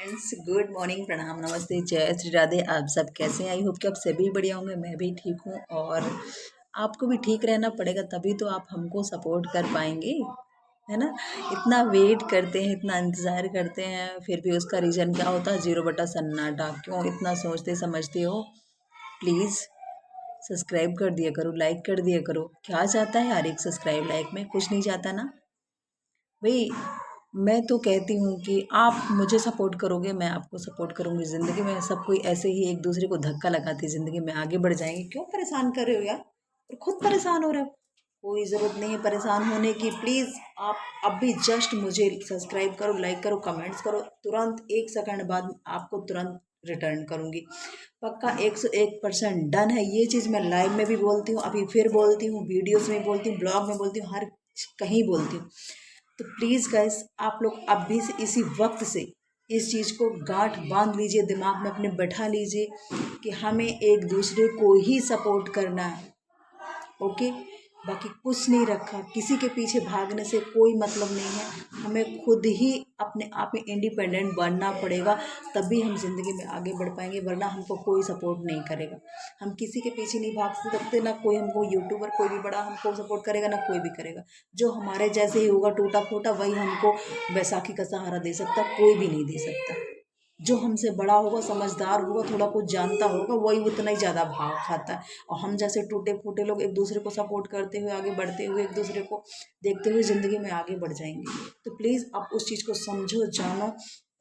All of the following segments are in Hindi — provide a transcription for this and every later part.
फ्रेंड्स, गुड मॉर्निंग, प्रणाम, नमस्ते, जय श्री राधे। आप सब कैसे हैं? आई होप कि आप सभी बढ़िया होंगे। मैं भी ठीक हूँ और आपको भी ठीक रहना पड़ेगा, तभी तो आप हमको सपोर्ट कर पाएंगे, है ना। इतना वेट करते हैं, इतना इंतज़ार करते हैं, फिर भी उसका रीज़न क्या होता है? 0 बटा सन्नाटा। क्यों इतना सोचते समझते हो? प्लीज़ सब्सक्राइब कर दिया करो, लाइक कर दिया करो। क्या जाता है हर एक सब्सक्राइब लाइक में? कुछ नहीं जाता ना भाई। मैं तो कहती हूँ कि आप मुझे सपोर्ट करोगे, मैं आपको सपोर्ट करूँगी। ज़िंदगी में सब कोई ऐसे ही एक दूसरे को धक्का लगाती ज़िंदगी में आगे बढ़ जाएंगे। क्यों परेशान कर रहे हो यार? और खुद परेशान हो रहे हो। कोई ज़रूरत नहीं है परेशान होने की। प्लीज़ आप अभी जस्ट मुझे सब्सक्राइब करो, लाइक करो, कमेंट्स करो। तुरंत 1 सेकंड बाद आपको तुरंत रिटर्न करूँगी। पक्का 101% डन है। ये चीज़ मैं लाइव में भी बोलती हूँ, अभी फिर बोलती हूँ, वीडियोज़ में बोलती हूँ, ब्लॉग में बोलती हूँ, हर कहीं बोलती हूँ। तो प्लीज़ गाइस, आप लोग अभी से इसी वक्त से इस चीज़ को गांठ बांध लीजिए, दिमाग में अपने बैठा लीजिए कि हमें एक दूसरे को ही सपोर्ट करना है। ओके, बाकी कुछ नहीं रखा। किसी के पीछे भागने से कोई मतलब नहीं है। हमें खुद ही अपने आप में इंडिपेंडेंट बनना पड़ेगा, तभी हम ज़िंदगी में आगे बढ़ पाएंगे, वरना हमको कोई सपोर्ट नहीं करेगा। हम किसी के पीछे नहीं भाग सकते, ना कोई हमको यूट्यूबर कोई भी बड़ा हमको सपोर्ट करेगा, ना कोई भी करेगा। जो हमारे जैसे ही होगा टूटा फूटा, वही हमको बैसाखी का सहारा दे सकता, कोई भी नहीं दे सकता। जो हमसे बड़ा होगा, समझदार होगा, थोड़ा कुछ जानता होगा, वही उतना ही ज़्यादा भाव खाता है। और हम जैसे टूटे फूटे लोग एक दूसरे को सपोर्ट करते हुए आगे बढ़ते हुए, एक दूसरे को देखते हुए ज़िंदगी में आगे बढ़ जाएंगे। तो प्लीज़ आप उस चीज़ को समझो, जानो,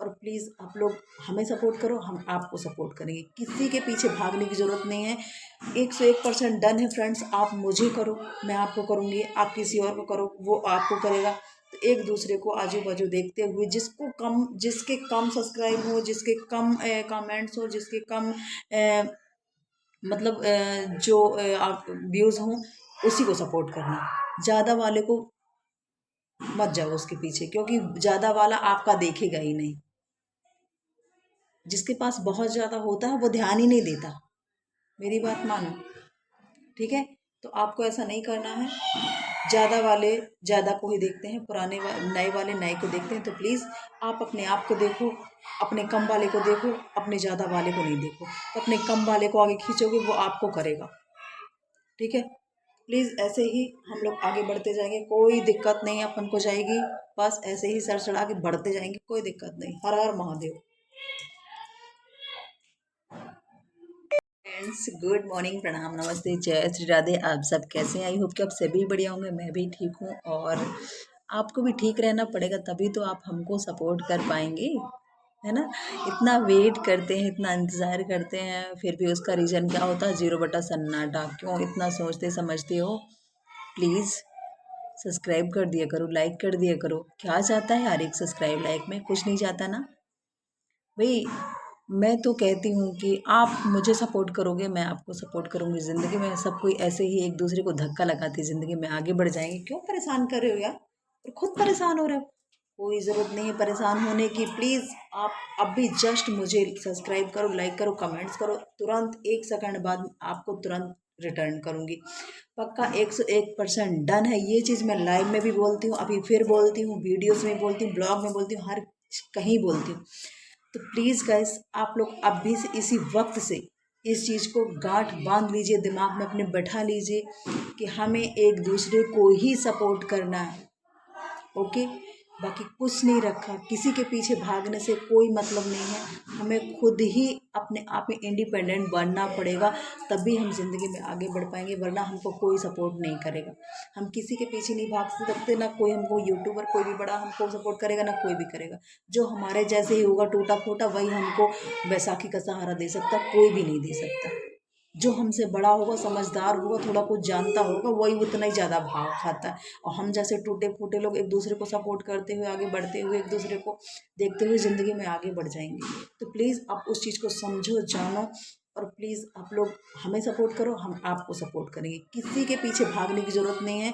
और प्लीज़ आप लोग हमें सपोर्ट करो, हम आपको सपोर्ट करेंगे। किसी के पीछे भागने की ज़रूरत नहीं है। 101% डन है फ्रेंड्स। आप मुझे करो, मैं आपको करूँगी, आप किसी और को करो, वो आपको करेगा। तो एक दूसरे को आजू बाजू देखते हुए, जिसके कम सब्सक्राइब हो, जिसके कम कमेंट्स हो, जिसके कम मतलब जो आप व्यूज़ हों, उसी को सपोर्ट करना। ज़्यादा वाले को मत जाओ उसके पीछे, क्योंकि ज़्यादा वाला आपका देखेगा ही नहीं। जिसके पास बहुत ज़्यादा होता है वो ध्यान ही नहीं देता। मेरी बात मानो, ठीक है। तो आपको ऐसा नहीं करना है। ज़्यादा वाले ज़्यादा को ही देखते हैं, नए वाले नए को देखते हैं। तो प्लीज़ आप अपने आप को देखो, अपने कम वाले को देखो, अपने ज़्यादा वाले को नहीं देखो। तो अपने कम वाले को आगे खींचोगे, वो आपको करेगा, ठीक है। प्लीज़ ऐसे ही हम लोग आगे बढ़ते जाएंगे, कोई दिक्कत नहीं अपन को जाएगी। बस ऐसे ही सर चढ़ा के बढ़ते जाएंगे, कोई दिक्कत नहीं। हर हर महादेव। फ्रेंड्स, गुड मॉर्निंग, प्रणाम, नमस्ते, जय श्री राधे। आप सब कैसे हैं? आई होप कि आप सभी बढ़िया होंगे। मैं भी ठीक हूँ और आपको भी ठीक रहना पड़ेगा, तभी तो आप हमको सपोर्ट कर पाएंगे, है ना। इतना वेट करते हैं, इतना इंतज़ार करते हैं, फिर भी उसका रीज़न क्या होता है? 0 बटा सन्नाटा। क्यों इतना सोचते समझते हो? प्लीज़ सब्सक्राइब कर दिया करो, लाइक कर दिया करो। क्या जाता है हर एक सब्सक्राइब लाइक में? कुछ नहीं जाता ना भाई। मैं तो कहती हूँ कि आप मुझे सपोर्ट करोगे, मैं आपको सपोर्ट करूँगी। ज़िंदगी में सब कोई ऐसे ही एक दूसरे को धक्का लगाती ज़िंदगी में आगे बढ़ जाएंगे। क्यों परेशान कर रहे हो यार? और खुद परेशान हो रहे हो। कोई ज़रूरत नहीं है परेशान होने की। प्लीज़ आप अभी जस्ट मुझे सब्सक्राइब करो, लाइक करो, कमेंट्स करो। तुरंत 1 सेकंड बाद आपको तुरंत रिटर्न करूँगी। पक्का 101% डन है। ये चीज़ मैं लाइव में भी बोलती हूँ, अभी फिर बोलती हूँ, वीडियोज़ में बोलती हूँ, ब्लॉग में बोलती हूँ, हर कहीं बोलती हूँ। तो प्लीज़ गाइस, आप लोग अभी से इसी वक्त से इस चीज़ को गांठ बांध लीजिए, दिमाग में अपने बैठा लीजिए कि हमें एक दूसरे को ही सपोर्ट करना है। ओके, बाकी कुछ नहीं रखा। किसी के पीछे भागने से कोई मतलब नहीं है। हमें खुद ही अपने आप में इंडिपेंडेंट बनना पड़ेगा, तभी हम ज़िंदगी में आगे बढ़ पाएंगे, वरना हमको कोई सपोर्ट नहीं करेगा। हम किसी के पीछे नहीं भाग सकते, ना कोई हमको यूट्यूबर कोई भी बड़ा हमको सपोर्ट करेगा, ना कोई भी करेगा। जो हमारे जैसे ही होगा टूटा फूटा, वही हमको बैसाखी का सहारा दे सकता, कोई भी नहीं दे सकता। जो हमसे बड़ा होगा, समझदार होगा, थोड़ा कुछ जानता होगा, वही उतना ही ज़्यादा भाव खाता है। और हम जैसे टूटे फूटे लोग एक दूसरे को सपोर्ट करते हुए आगे बढ़ते हुए, एक दूसरे को देखते हुए ज़िंदगी में आगे बढ़ जाएंगे। तो प्लीज़ आप उस चीज़ को समझो, जानो, और प्लीज़ आप लोग हमें सपोर्ट करो, हम आपको सपोर्ट करेंगे। किसी के पीछे भागने की ज़रूरत नहीं है।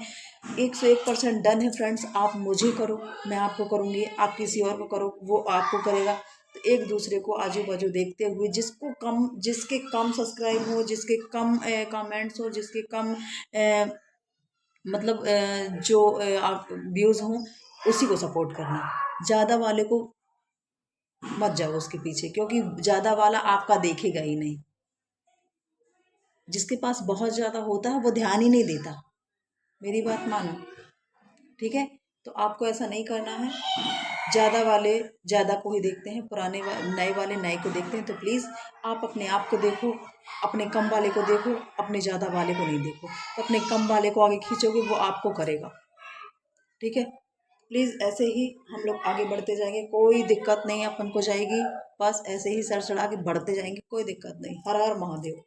101% डन है फ्रेंड्स। आप मुझे करो, मैं आपको करूँगी, आप किसी और को करो, वो आपको करेगा। तो एक दूसरे को आजू बाजू देखते हुए, जिसके कम सब्सक्राइब हो, जिसके कम कमेंट्स हो, जिसके कम मतलब जो आप व्यूज़ हों, उसी को सपोर्ट करना। ज़्यादा वाले को मत जाओ उसके पीछे, क्योंकि ज़्यादा वाला आपका देखेगा ही नहीं। जिसके पास बहुत ज़्यादा होता है वो ध्यान ही नहीं देता, मेरी बात मानो, ठीक है। तो आपको ऐसा नहीं करना है। ज़्यादा वाले ज़्यादा को ही देखते हैं, नए वाले नए को देखते हैं। तो प्लीज़ आप अपने आप को देखो, अपने कम वाले को देखो, अपने ज़्यादा वाले को नहीं देखो। तो अपने कम वाले को आगे खींचोगे वो आपको करेगा, ठीक है। प्लीज़ ऐसे ही हम लोग आगे बढ़ते जाएंगे, कोई दिक्कत नहीं अपन को जाएगी। बस ऐसे ही सर चढ़ा के बढ़ते जाएंगे, कोई दिक्कत नहीं। हर हर महादेव।